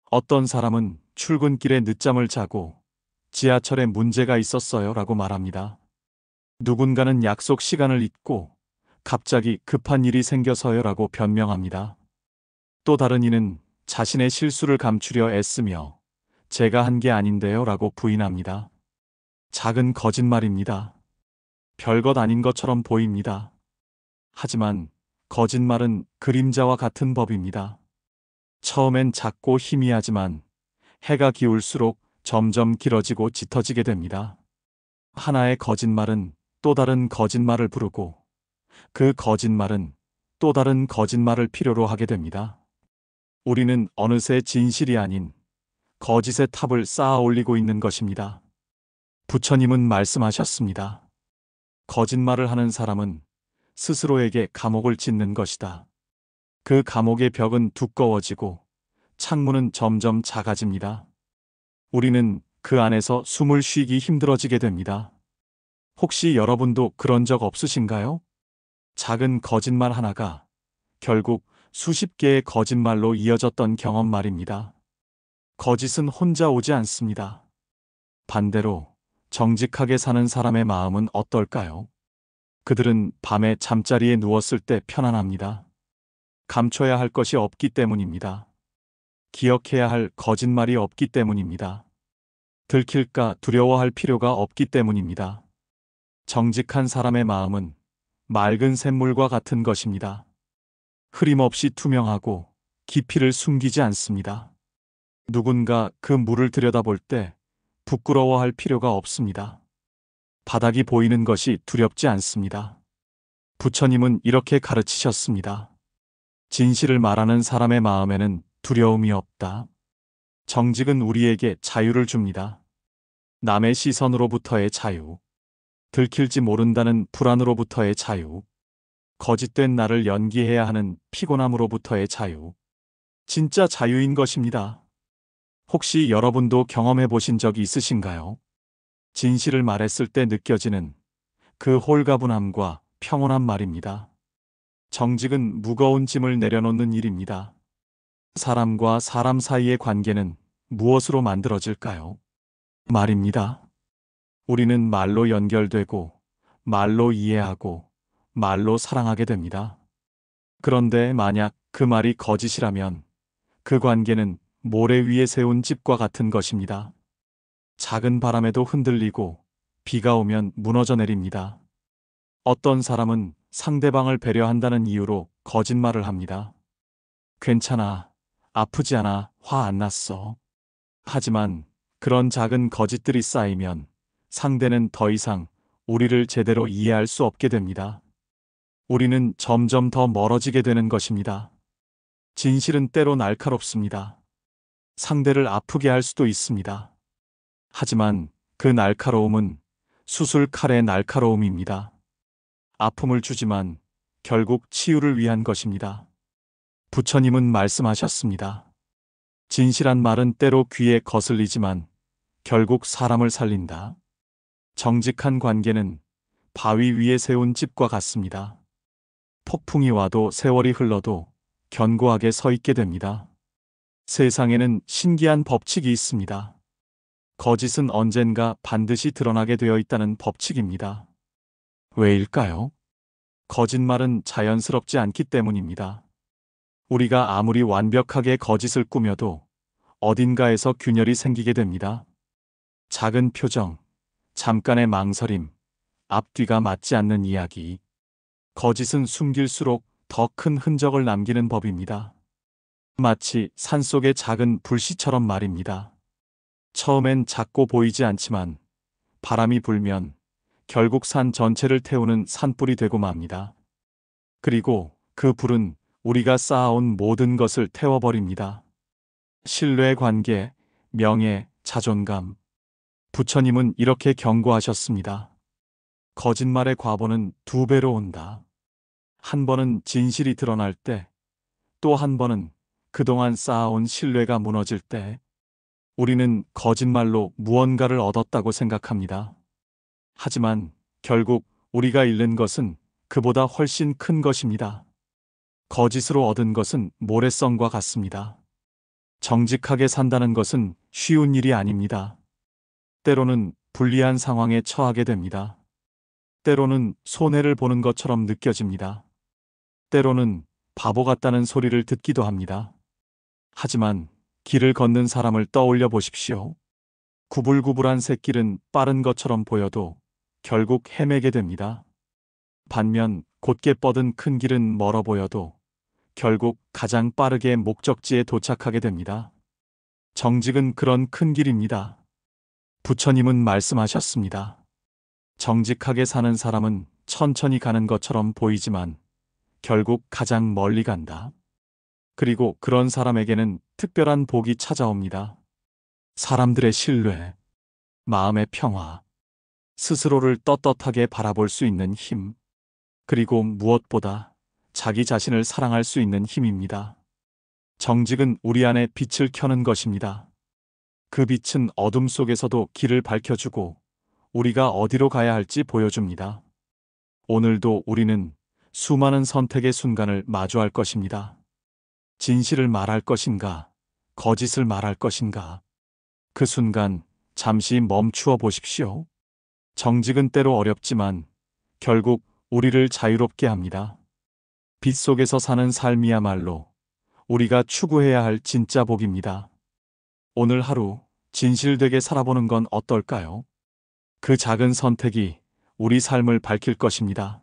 어떤 사람은 출근길에 늦잠을 자고 지하철에 문제가 있었어요 라고 말합니다. 누군가는 약속 시간을 잊고 갑자기 급한 일이 생겨서요 라고 변명합니다. 또 다른 이는 자신의 실수를 감추려 애쓰며 제가 한 게 아닌데요 라고 부인합니다. 작은 거짓말입니다. 별것 아닌 것처럼 보입니다. 하지만 거짓말은 그림자와 같은 법입니다. 처음엔 작고 희미하지만 해가 기울수록 점점 길어지고 짙어지게 됩니다. 하나의 거짓말은 또 다른 거짓말을 부르고 그 거짓말은 또 다른 거짓말을 필요로 하게 됩니다. 우리는 어느새 진실이 아닌 거짓의 탑을 쌓아 올리고 있는 것입니다. 부처님은 말씀하셨습니다. 거짓말을 하는 사람은 스스로에게 감옥을 짓는 것이다. 그 감옥의 벽은 두꺼워지고 창문은 점점 작아집니다. 우리는 그 안에서 숨을 쉬기 힘들어지게 됩니다. 혹시 여러분도 그런 적 없으신가요? 작은 거짓말 하나가 결국 수십 개의 거짓말로 이어졌던 경험 말입니다. 거짓은 혼자 오지 않습니다. 반대로 정직하게 사는 사람의 마음은 어떨까요? 그들은 밤에 잠자리에 누웠을 때 편안합니다. 감춰야 할 것이 없기 때문입니다. 기억해야 할 거짓말이 없기 때문입니다. 들킬까 두려워할 필요가 없기 때문입니다. 정직한 사람의 마음은 맑은 샘물과 같은 것입니다. 흐림없이 투명하고 깊이를 숨기지 않습니다. 누군가 그 물을 들여다볼 때 부끄러워할 필요가 없습니다. 바닥이 보이는 것이 두렵지 않습니다. 부처님은 이렇게 가르치셨습니다. 진실을 말하는 사람의 마음에는 두려움이 없다. 정직은 우리에게 자유를 줍니다. 남의 시선으로부터의 자유, 들킬지 모른다는 불안으로부터의 자유, 거짓된 나를 연기해야 하는 피곤함으로부터의 자유. 진짜 자유인 것입니다. 혹시 여러분도 경험해 보신 적이 있으신가요? 진실을 말했을 때 느껴지는 그 홀가분함과 평온한 말입니다. 정직은 무거운 짐을 내려놓는 일입니다. 사람과 사람 사이의 관계는 무엇으로 만들어질까요? 말입니다. 우리는 말로 연결되고, 말로 이해하고, 말로 사랑하게 됩니다. 그런데 만약 그 말이 거짓이라면 그 관계는 모래 위에 세운 집과 같은 것입니다. 작은 바람에도 흔들리고 비가 오면 무너져 내립니다. 어떤 사람은 상대방을 배려한다는 이유로 거짓말을 합니다. 괜찮아, 아프지 않아, 화 안 났어. 하지만 그런 작은 거짓들이 쌓이면 상대는 더 이상 우리를 제대로 이해할 수 없게 됩니다. 우리는 점점 더 멀어지게 되는 것입니다. 진실은 때로 날카롭습니다. 상대를 아프게 할 수도 있습니다. 하지만 그 날카로움은 수술 칼의 날카로움입니다. 아픔을 주지만 결국 치유를 위한 것입니다. 부처님은 말씀하셨습니다. 진실한 말은 때로 귀에 거슬리지만 결국 사람을 살린다. 정직한 관계는 바위 위에 세운 집과 같습니다. 폭풍이 와도 세월이 흘러도 견고하게 서 있게 됩니다. 세상에는 신기한 법칙이 있습니다. 거짓은 언젠가 반드시 드러나게 되어 있다는 법칙입니다. 왜일까요? 거짓말은 자연스럽지 않기 때문입니다. 우리가 아무리 완벽하게 거짓을 꾸며도 어딘가에서 균열이 생기게 됩니다. 작은 표정, 잠깐의 망설임, 앞뒤가 맞지 않는 이야기. 거짓은 숨길수록 더 큰 흔적을 남기는 법입니다. 마치 산속의 작은 불씨처럼 말입니다. 처음엔 작고 보이지 않지만 바람이 불면 결국 산 전체를 태우는 산불이 되고 맙니다. 그리고 그 불은 우리가 쌓아온 모든 것을 태워버립니다. 신뢰 관계, 명예, 자존감. 부처님은 이렇게 경고하셨습니다. 거짓말의 과보는 2배로 온다. 한 번은 진실이 드러날 때, 또 한 번은 그동안 쌓아온 신뢰가 무너질 때, 우리는 거짓말로 무언가를 얻었다고 생각합니다. 하지만 결국 우리가 잃는 것은 그보다 훨씬 큰 것입니다. 거짓으로 얻은 것은 모래성과 같습니다. 정직하게 산다는 것은 쉬운 일이 아닙니다. 때로는 불리한 상황에 처하게 됩니다. 때로는 손해를 보는 것처럼 느껴집니다. 때로는 바보 같다는 소리를 듣기도 합니다. 하지만 길을 걷는 사람을 떠올려 보십시오. 구불구불한 샛길은 빠른 것처럼 보여도 결국 헤매게 됩니다. 반면 곧게 뻗은 큰 길은 멀어 보여도 결국 가장 빠르게 목적지에 도착하게 됩니다. 정직은 그런 큰 길입니다. 부처님은 말씀하셨습니다. 정직하게 사는 사람은 천천히 가는 것처럼 보이지만 결국 가장 멀리 간다. 그리고 그런 사람에게는 특별한 복이 찾아옵니다. 사람들의 신뢰, 마음의 평화, 스스로를 떳떳하게 바라볼 수 있는 힘, 그리고 무엇보다 자기 자신을 사랑할 수 있는 힘입니다. 정직은 우리 안에 빛을 켜는 것입니다. 그 빛은 어둠 속에서도 길을 밝혀주고 우리가 어디로 가야 할지 보여줍니다. 오늘도 우리는 수많은 선택의 순간을 마주할 것입니다. 진실을 말할 것인가, 거짓을 말할 것인가. 그 순간 잠시 멈추어 보십시오. 정직은 때로 어렵지만 결국 우리를 자유롭게 합니다. 빛 속에서 사는 삶이야말로 우리가 추구해야 할 진짜 복입니다. 오늘 하루 진실되게 살아보는 건 어떨까요? 그 작은 선택이 우리 삶을 밝힐 것입니다.